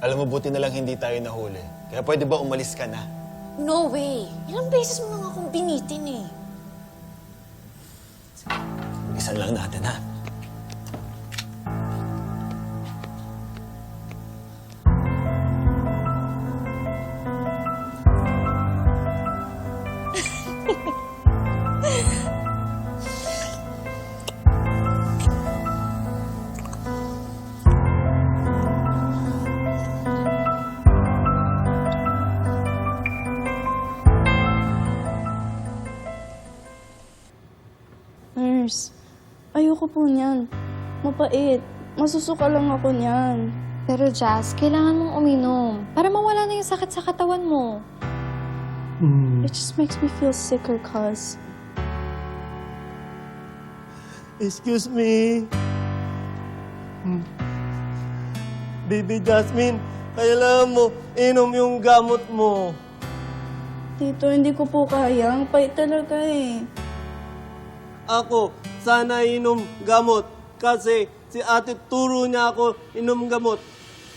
Alam mo, buti na lang hindi tayo nahuli. Kaya pwede ba umalis ka na? No way. Ilang beses mo na akong binitin eh. Isan lang natin, ha? Nurse, ayoko po niyan. Mapait. Masusuka lang ako niyan. Pero Jazz, kailangan mong uminom para mawala na yung sakit sa katawan mo. It just makes me feel sicker, cuz. Excuse me. Baby Jasmine, kailangan mo inom yung gamot mo. Tito, hindi ko po kaya. Ang pait talaga eh. Ako, sana inom gamot. Kasi si ate turo niya ako inom gamot.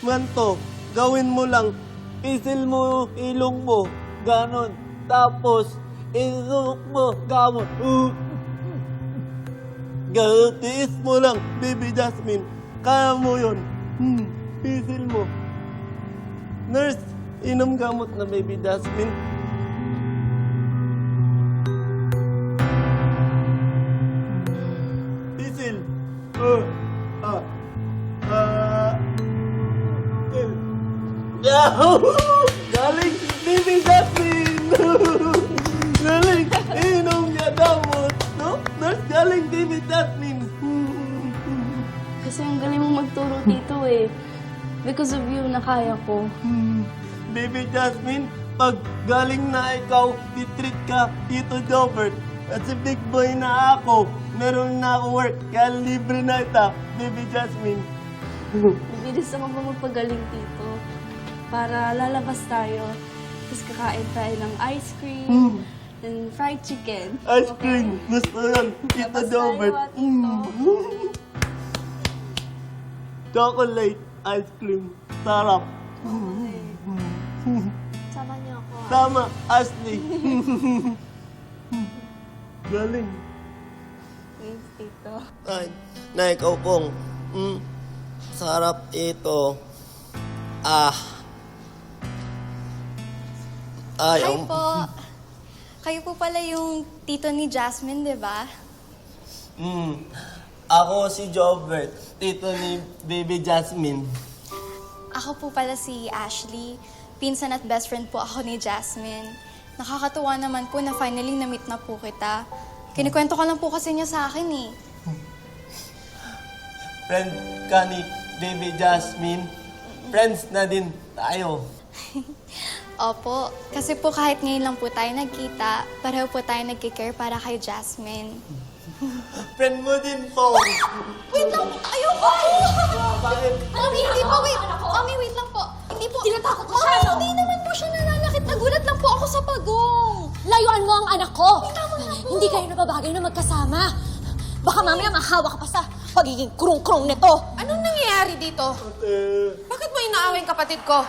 Ganto, gawin mo lang. Isil mo ilong mo. Ganon. Tapos, isulok mo gamot. Tiis mo lang, baby Jasmine. Kaya mo yun. Isil mo. Nurse, inom gamot na baby Jasmine. Isil. Galing, baby Jasmine. Galing, inom niya gamot. No? Nurse, galing, baby Jasmine. Kasi ang galing mo magturo, Tito eh. Because of you, nakaya ko. Baby Jasmine, pag galing na ikaw, titreat ka dito, Jobert. At si big boy na ako, meron na ako work, kaya libre na ita, baby Jasmine. Bibilis naman ba magpagaling, Tito? Para lalabas tayo. Tapos kakain tayo ng ice cream, and fried chicken. Ice cream, gusto yan, Tito Labas Jobert. tayo, Tito. Chocolate ice cream, sarap. Sama niyo ako. Tama, Ashley. Galing. Thanks, Tito. Ay, na ikaw pong, sarap ito. Ay, Hi po! Kayo po pala yung tito ni Jasmine, di ba? Ako si Jobert, tito ni baby Jasmine. Ako po pala si Ashley. Pinsan at best friend po ako ni Jasmine. Nakakatuwa naman po na finally na-meet na po kita. Kinikwento ka lang po kasi niya sa akin eh. Friend ka ni baby Jasmine. Friends na din tayo. Opo, kasi po kahit ngayon lang po tayo nagkita, pareho po tayo nagkikare para kay Jasmine. Friend mo din po. Wait lang! Ayoko! Bakit? Mami, hindi po, wait. Mami, wait lang po. Hindi po. Tinatakot mo siya, Mami, no? hindi naman po siya nananakit. Nagulat lang po ako sa pagong. Layuan mo ang anak ko. Tama na po. Hindi kayo nababagay na magkasama. Baka mamaya mahawa ka pa sa pagiging krung-krung nito. Anong nangyayari dito? Bakit mo inaaway ang kapatid ko?